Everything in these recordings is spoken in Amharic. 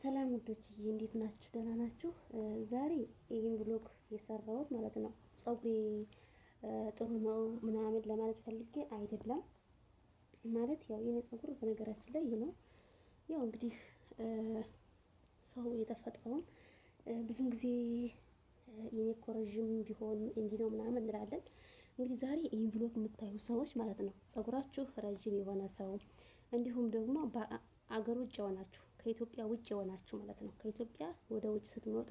ሰላም ውዶችዬ እንዴት ናችሁ? ደህና ናችሁ? ዛሬ ይህን ብሎግ የሰራሁት ማለት ነው ፀጉሬ ጥሩ ነው ምናምን ለማለት ፈልጌ አይደለም። ማለት ያው የኔ ፀጉር በነገራችን ላይ ነው ያው እንግዲህ ሰው የተፈጥሮውን ብዙን ጊዜ የኔ እኮ ረዥም ቢሆን እንዲህ ነው ምናምን እንላለን። እንግዲህ ዛሬ ይህን ብሎግ የምታዩ ሰዎች ማለት ነው ፀጉራችሁ ረዥም የሆነ ሰው እንዲሁም ደግሞ አገር ውጭ የሆናችሁ ከኢትዮጵያ ውጭ የሆናችሁ ማለት ነው ከኢትዮጵያ ወደ ውጭ ስትመጡ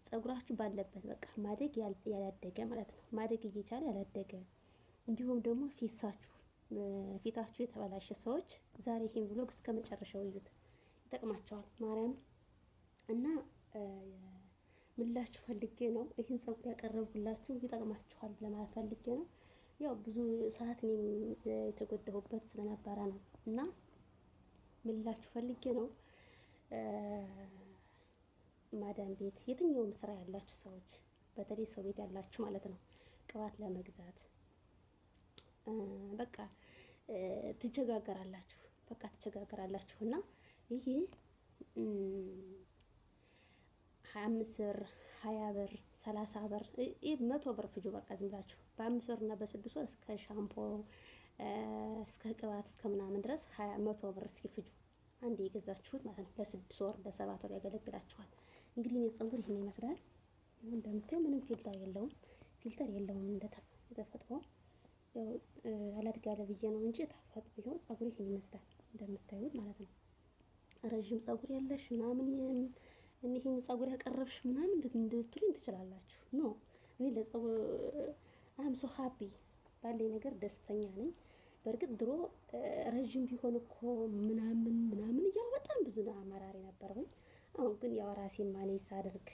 ፀጉራችሁ ባለበት በቃ ማደግ ያላደገ ማለት ነው ማደግ እየቻለ ያላደገ እንዲሁም ደግሞ ፊታችሁ የተበላሸ ሰዎች ዛሬ ይሄን ብሎግ እስከ መጨረሻው እዩት፣ ይጠቅማቸዋል። ማርያም እና ምላችሁ ፈልጌ ነው ይህን ፀጉር ያቀረብኩላችሁ ይጠቅማችኋል ለማለት ፈልጌ ነው። ያው ብዙ ሰዓት እኔም የተጎዳሁበት ስለነበረ ነው እና ምላችሁ ፈልጌ ነው። ማዳም ቤት የትኛውም ስራ ያላችሁ ሰዎች በተለይ ሰው ቤት ያላችሁ ማለት ነው ቅባት ለመግዛት በቃ ትቸጋገራላችሁ እና ይሄ 25 ብር 20 ብር 30 ብር 100 ብር ፍጁ። በቃ ዝም ብላችሁ በ5 ብር እና በ6 ብር እስከ ሻምፖ እስከ ቅባት እስከ ምናምን ድረስ 100 ብር እስኪ ፍጁ አንዴ የገዛችሁት ማለት ነው። ለ6 ወር ለ7 ወር ያገለግላችኋል። እንግዲህ እኔ ፀጉር ይሄን ይመስላል። እንደምታዩ ምንም ፊልተር የለውም እንደተፈጥሮ ያው አላድጋለ ብዬ ነው እንጂ ተፈጥሮ ፀጉር ይሄን ይመስላል እንደምታዩት ማለት ነው። ረዥም ፀጉር ያለሽ ምናምን እኒህን ፀጉር ያቀረብሽ ምናምን እንድትሉኝ ትችላላችሁ። ኖ እኔ ለፀጉር አም ሶ ሃፒ ባለኝ ነገር ደስተኛ ነኝ። በእርግጥ ድሮ ረዥም ቢሆን እኮ ምናምን እያሉ በጣም ብዙ አመራሪ ነበርኩኝ። አሁን ግን ያው ራሴን ማኔጅ ሳደርግ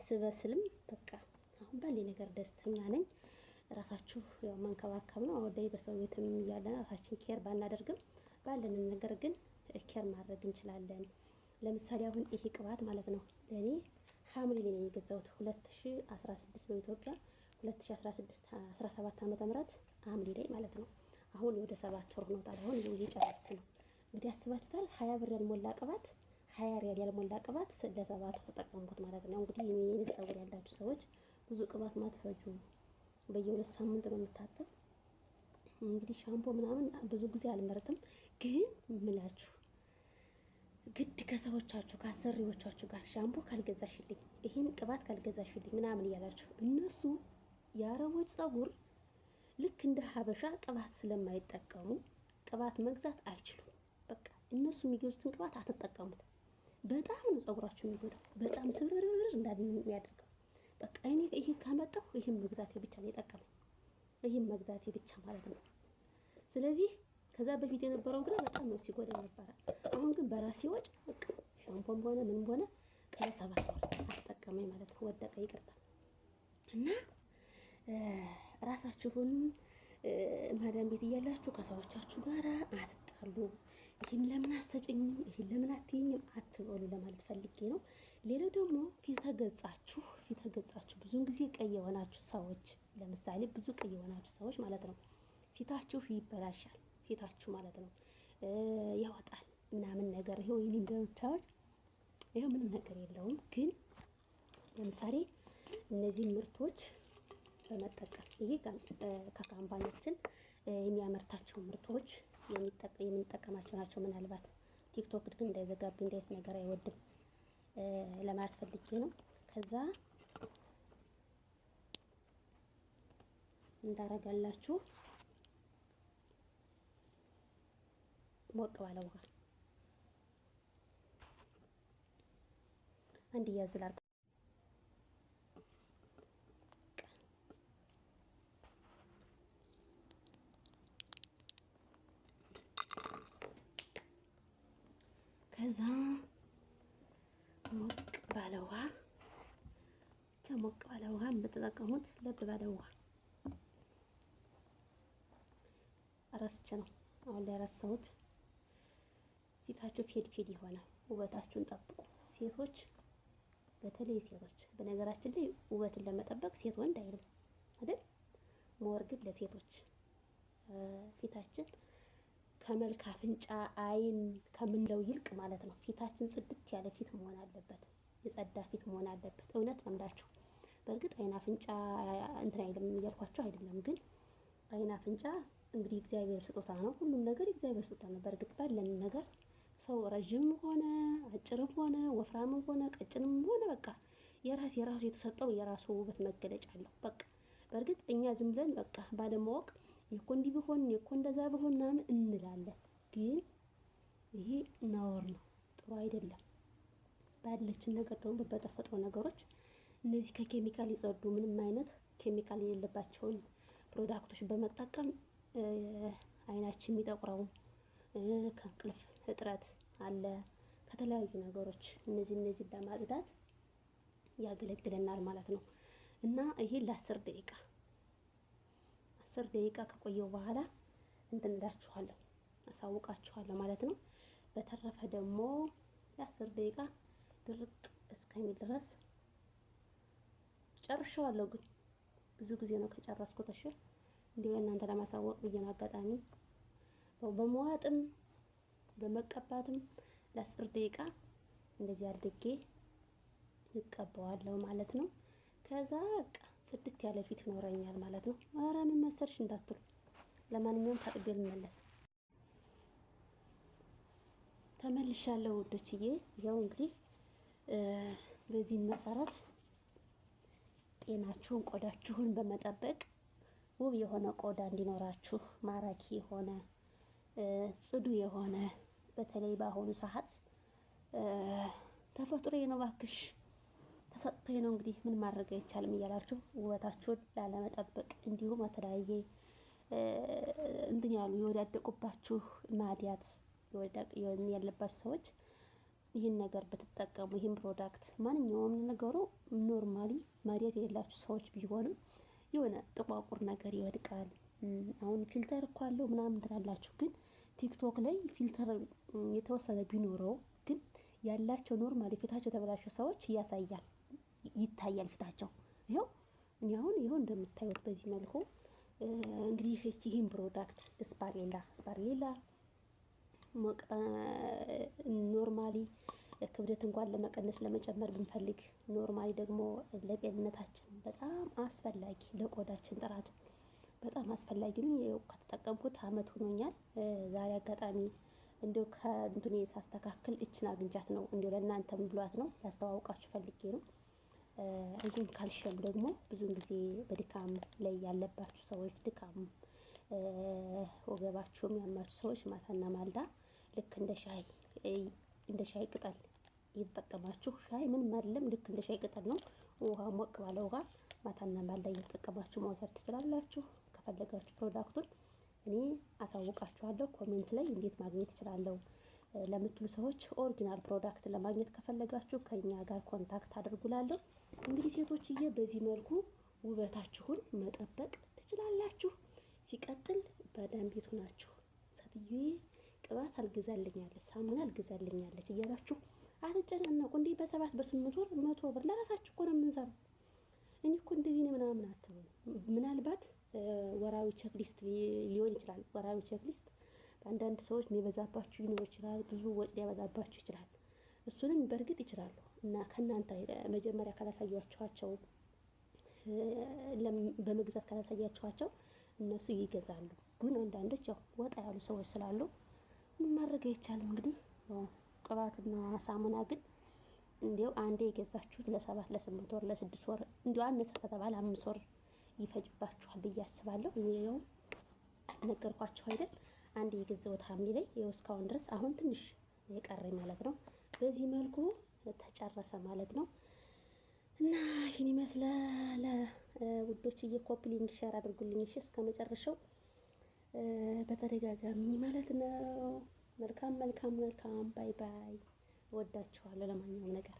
ስበስልም በቃ አሁን ባለኝ ነገር ደስተኛ ነኝ። ራሳችሁ ያው መንከባከብ ነው። አሁን ላይ በሰው ቤትም እያለን ራሳችን ኬር ባናደርግም ባለንን ነገር ግን ኬር ማድረግ እንችላለን። ለምሳሌ አሁን ይሄ ቅባት ማለት ነው ለኔ ሐምሌ ላይ ነው የገዛሁት 2016 በኢትዮጵያ 2016 17 ዓመተ ምህረት ሐምሌ ላይ ማለት ነው። አሁን ወደ 7 ወር ሆኖታል። አሁን እየጨረስኩ ነው። እንግዲህ አስባችሁታል 20 ብር ያልሞላ ቅባት 20 ሪያል ያልሞላ ቅባት ለ7 ተጠቀምኩት ማለት ነው። እንግዲህ የኔ ፀጉር ያላችሁ ሰዎች ብዙ ቅባት ማትፈጁ በየ2 ሳምንት ነው የምታጠብ። እንግዲህ ሻምፖ ምናምን ብዙ ጊዜ አልመርጥም። ግን ምላችሁ ግድ ከሰዎቻችሁ ከአሰሪዎቻችሁ ጋር ሻምፖ ካልገዛሽልኝ ይሄን ቅባት ካልገዛሽልኝ ምናምን እያላችሁ እነሱ የአረቦች ፀጉር ልክ እንደ ሀበሻ ቅባት ስለማይጠቀሙ ቅባት መግዛት አይችሉም። በቃ እነሱ የሚገዙትን ቅባት አትጠቀሙት። በጣም ነው ፀጉራችሁ የሚጎዳው። በጣም ስብርብርብር እንዳለ የሚያደርገው። በቃ እኔ ይሄ ካመጣሁ ይሄን መግዛቴ ብቻ ነው የጠቀመኝ። ይሄን መግዛቴ ብቻ ማለት ነው። ስለዚህ ከዛ በፊት የነበረው ግን በጣም ነው ሲጎዳ ነበረ። አሁን ግን በራሴ ወጭ በቃ ሻምፖም ሆነ ምንም ሆነ ለ7 ወር አስጠቀመኝ ማለት ነው። ወደቀ ይቅርታ እና ራሳችሁን ማዳም ቤት እያላችሁ ከሰዎቻችሁ ጋር አትጣሉ። ይሄን ለምን አትሰጭኝም ይሄን ለምን አትይኝም አትበሉ ለማለት ፈልጌ ነው። ሌላው ደግሞ ፊት ገጻችሁ ብዙን ጊዜ ቀይ የሆናችሁ ሰዎች ለምሳሌ ብዙ ቀይ የሆናችሁ ሰዎች ማለት ነው ፊታችሁ ይበላሻል። ፊታችሁ ማለት ነው ያወጣል ምናምን ነገር ይሄው ይሄን እንደምታዩት ይሄው ምንም ነገር የለውም። ግን ለምሳሌ እነዚህ ምርቶች በመጠቀም ይሄ ከካምፓኒያችን የሚያመርታቸው ምርቶች የምንጠቀማቸው ናቸው። ምናልባት ቲክቶክ ግን እንዳይዘጋብኝ እንዴት ነገር አይወድም ለማለት ፈልጌ ነው። ከዛ እንዳረጋላችሁ ሞቅ ባለ ውሃ አንድ ያዝላል። ከዛ ሞቅ ባለ ውሃ ብቻ ሞቅ ባለ ውሃ የምትጠቀሙት ለብ ባለ ውሃ ረስቼ ነው አሁን ላይ ረሳሁት። ፊታችሁ ፌድ ይሆናል። ውበታችሁን ጠብቁ ሴቶች፣ በተለይ ሴቶች። በነገራችን ላይ ውበትን ለመጠበቅ ሴት ወንድ አይልም አይደል? ሞር ግን ለሴቶች ፊታችን ከመልክ አፍንጫ አይን ከምንለው ይልቅ ማለት ነው ፊታችን ጽድት ያለ ፊት መሆን አለበት። የጸዳ ፊት መሆን አለበት። እውነት ነው የምላችሁ። በእርግጥ አይን አፍንጫ እንትን አይልም እያልኳቸው አይደለም፣ ግን አይን አፍንጫ እንግዲህ እግዚአብሔር ስጦታ ነው። ሁሉም ነገር እግዚአብሔር ስጦታ ነው። በእርግጥ ባለን ነገር ሰው ረዥም ሆነ አጭርም ሆነ ወፍራምም ሆነ ቀጭንም ሆነ በቃ የራሱ የተሰጠው የራሱ ውበት መገለጫ አለው። በቃ በእርግጥ እኛ ዝም ብለን በቃ ባለማወቅ እኮ እንዲህ ቢሆን እኮ እንደዛ ቢሆን ምናምን እንላለን። ግን ይሄ ነውር ነው፣ ጥሩ አይደለም። ባለችን ነገር ደግሞ በተፈጥሮ ነገሮች እነዚህ ከኬሚካል የጸዱ ምንም አይነት ኬሚካል የሌለባቸውን ፕሮዳክቶች በመጠቀም አይናችን የሚጠቁረው ከእንቅልፍ እጥረት አለ፣ ከተለያዩ ነገሮች እነዚህ ለማጽዳት ያገለግለናል ማለት ነው። እና ይሄ ለ10 ደቂቃ ከቆየው በኋላ እንትን እላችኋለሁ አሳውቃችኋለሁ ማለት ነው። በተረፈ ደግሞ ለ10 ደቂቃ ድርቅ እስከሚል ድረስ ጨርሻለሁ። ግን ብዙ ጊዜ ነው ከጨረስኩት። እሺ እንዲሁ እናንተ ለማሳወቅ ብዬ ነው። አጋጣሚ በመዋጥም በመቀባትም ለ10 ደቂቃ እንደዚህ አድርጌ እቀባዋለሁ ማለት ነው። ከዛ በቃ ጽድት ያለ ፊት ይኖረኛል ማለት ነው። ኧረ ምን መሰልሽ እንዳትሉ። ለማንኛውም ታጥቤ ልመለስ። ተመልሻለሁ ውዶችዬ። ያው እንግዲህ በዚህ መሰረት ጤናችሁን ቆዳችሁን በመጠበቅ ውብ የሆነ ቆዳ እንዲኖራችሁ ማራኪ የሆነ ጽዱ የሆነ በተለይ በአሁኑ ሰዓት ተፈጥሮዬ ነው እባክሽ ተሰጥቶኝ ነው እንግዲህ ምን ማድረግ አይቻልም እያላችሁ ውበታችሁን ላለመጠበቅ እንዲሁም የተለያየ እንትን ያሉ የወዳደቁባችሁ ማዲያት ያለባችሁ ሰዎች ይህን ነገር ብትጠቀሙ ይህን ፕሮዳክት ማንኛውም ነገሩ ኖርማሊ ማዲያት የሌላችሁ ሰዎች ቢሆንም የሆነ ጥቋቁር ነገር ይወድቃል። አሁን ፊልተር እኮ አለው ምናምን ትላላችሁ፣ ግን ቲክቶክ ላይ ፊልተር የተወሰነ ቢኖረው ግን ያላቸው ኖርማሊ ፊታቸው የተበላሸ ሰዎች ይታያል ፊታቸው። ይኸው እንደምታዩት በዚህ መልኩ እንግዲህ ይህን ፕሮዳክት ስፓርሌላ ኖርማሊ ክብደት እንኳን ለመቀነስ ለመጨመር ብንፈልግ ኖርማሊ ደግሞ ለጤንነታችን በጣም አስፈላጊ ለቆዳችን ጥራት በጣም አስፈላጊ ነው። ይኸው ከተጠቀምኩት አመት ሆኖኛል። ዛሬ አጋጣሚ እንደው ከእንትኔ ሳስተካክል እችን አግኝቻት ነው እንደው ለእናንተም ብሏት ነው ላስተዋውቃችሁ ፈልጌ ነው። ይህን ካልሽየም ደግሞ ብዙውን ጊዜ በድካም ላይ ያለባችሁ ሰዎች ድካም ወገባችሁም ያማችሁ ሰዎች ማታና ማልዳ ልክ እንደ ሻይ ቅጠል እየተጠቀማችሁ ሻይ ምንም አይደለም፣ ልክ እንደ ሻይ ቅጠል ነው። ውሃ ሞቅ ባለ ውሃ ማታና ማልዳ እየተጠቀማችሁ መውሰድ ትችላላችሁ። ከፈለጋችሁ ፕሮዳክቱን እኔ አሳውቃችኋለሁ። ኮሜንት ላይ እንዴት ማግኘት እችላለሁ ለምትሉ ሰዎች ኦሪጂናል ፕሮዳክት ለማግኘት ከፈለጋችሁ ከኛ ጋር ኮንታክት አድርጉላለሁ። እንግዲህ ሴቶችዬ በዚህ መልኩ ውበታችሁን መጠበቅ ትችላላችሁ። ሲቀጥል በደም ቤቱ ናችሁ ሴትዬ ቅባት አልገዛልኛለች ሳሙና አልገዛልኛለች እያላችሁ አትጨናነቁ። እንዴ በ7 በ8 ወር 100 ብር ለራሳችሁ እኮ ነው የምንሰራው። እኔ እኮ እንደዚህ ነው ምናምን አትበሉ። ምናልባት ወራዊ ቼክሊስት ሊሆን ይችላል። ወራዊ ቼክሊስት በአንዳንድ ሰዎች የሚበዛባችሁ ሊኖር ይችላል። ብዙ ወጪ ሊያበዛባችሁ ይችላል። እሱንም በእርግጥ ይችላሉ እና ከእናንተ መጀመሪያ ካላሳያችኋቸው በመግዛት ካላሳያችኋቸው እነሱ ይገዛሉ። ግን አንዳንዶች ያው ወጣ ያሉ ሰዎች ስላሉ ማድረግ አይቻልም። እንግዲህ ቅባትና ሳሙና ግን እንዲያው አንዴ የገዛችሁት ለ7 ለ8 ወር ለ6 ወር እንዲያው አነሰ ከተባለ 5 ወር ይፈጅባችኋል ብዬ አስባለሁ። ይኸው ነገርኳችሁ አይደል? አንዴ የገዛሁት ሐምሌ ላይ ይኸው እስካሁን ድረስ አሁን ትንሽ የቀረኝ ማለት ነው። በዚህ መልኩ ተጨረሰ ማለት ነው። እና ይህን ይመስላል ውዶችዬ። ኮፒ ሊንክ ሼር አድርጉልኝ እሺ፣ እስከ መጨረሻው በተደጋጋሚ ማለት ነው። መልካም ባይ ባይ። እወዳችኋለሁ። ለማንኛውም ነገር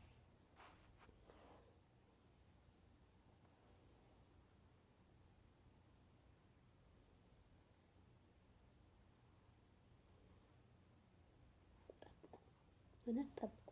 ጠብቁ፣ እውነት ጠብቁ።